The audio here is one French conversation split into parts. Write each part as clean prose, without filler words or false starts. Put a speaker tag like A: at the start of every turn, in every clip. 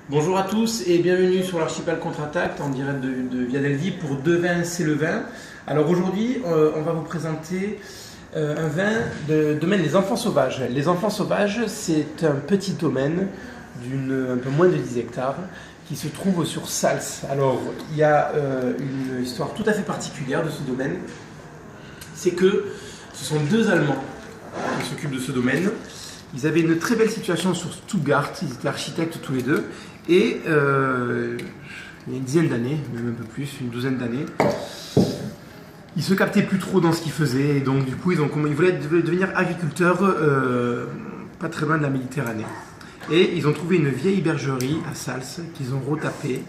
A: Bonjour à tous et bienvenue sur l'Archipel Contre-Attaque en direct de Via del Vie pour Deux Vins, c'est le vin. Alors aujourd'hui, on va vous présenter un vin de domaine Les Enfants Sauvages. Les Enfants Sauvages, c'est un petit domaine d'un peu moins de 10 hectares qui se trouve sur Sals. Alors, il y a une histoire tout à fait particulière de ce domaine. C'est que ce sont deux Allemands qui s'occupent de ce domaine. Ils avaient une très belle situation sur Stuttgart, ils étaient architectes tous les deux, et il y a une dizaine d'années, même un peu plus, une douzaine d'années, ils se captaient plus trop dans ce qu'ils faisaient, et donc du coup ils voulaient devenir agriculteurs pas très loin de la Méditerranée. Et ils ont trouvé une vieille bergerie à Sals qu'ils ont retapée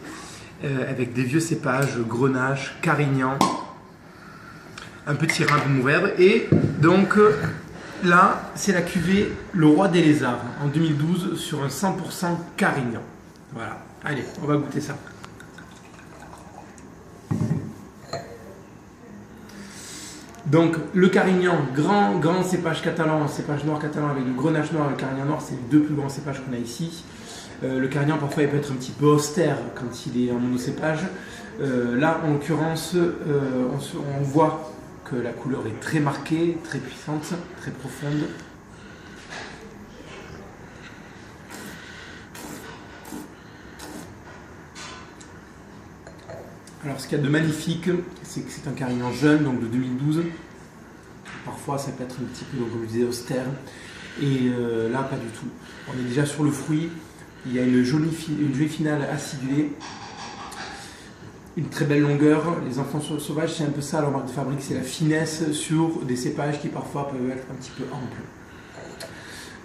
A: avec des vieux cépages, Grenache, Carignan, un petit Rhin de Mourvèdre, et donc là, c'est la cuvée Le Roi des Lézards, en 2012, sur un 100% Carignan. Voilà, allez, on va goûter ça. Donc, le Carignan, grand cépage catalan, cépage noir catalan avec le Grenache noir et le Carignan noir, c'est les deux plus grands cépages qu'on a ici. Le Carignan, parfois, il peut être un petit peu austère quand il est en monocépage. Là, en l'occurrence, on voit que la couleur est très marquée, très puissante, très profonde. Alors ce qu'il y a de magnifique, c'est que c'est un Carignan jeune, donc de 2012. Parfois ça peut être un petit peu, donc, comme je disais, austère. Et là, pas du tout. On est déjà sur le fruit. Il y a une jolie finale acidulée. Une très belle longueur. Les Enfants Sauvages, c'est un peu ça, leur marque de fabrique, c'est la finesse sur des cépages qui parfois peuvent être un petit peu amples.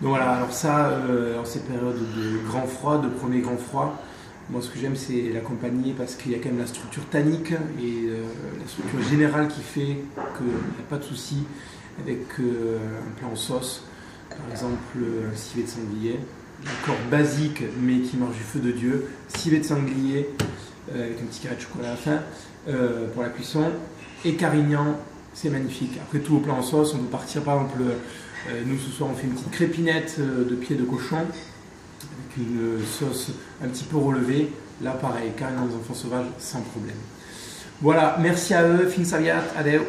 A: Donc voilà, alors ça, en ces périodes de grand froid, de premier grand froid, moi ce que j'aime c'est l'accompagner parce qu'il y a quand même la structure tannique et la structure générale qui fait qu'il n'y a pas de souci avec un plat en sauce, par exemple un civet de sanglier, encore basique mais qui marche du feu de Dieu, civet de sanglier, avec un petit carré de chocolat à la fin pour la cuisson, et Carignan, c'est magnifique. Après tout au plat en sauce, on peut partir par exemple, nous ce soir on fait une petite crépinette de pied de cochon avec une sauce un petit peu relevée. Là pareil, Carignan des Enfants Sauvages sans problème. Voilà, merci à eux, fin saviat, adeu.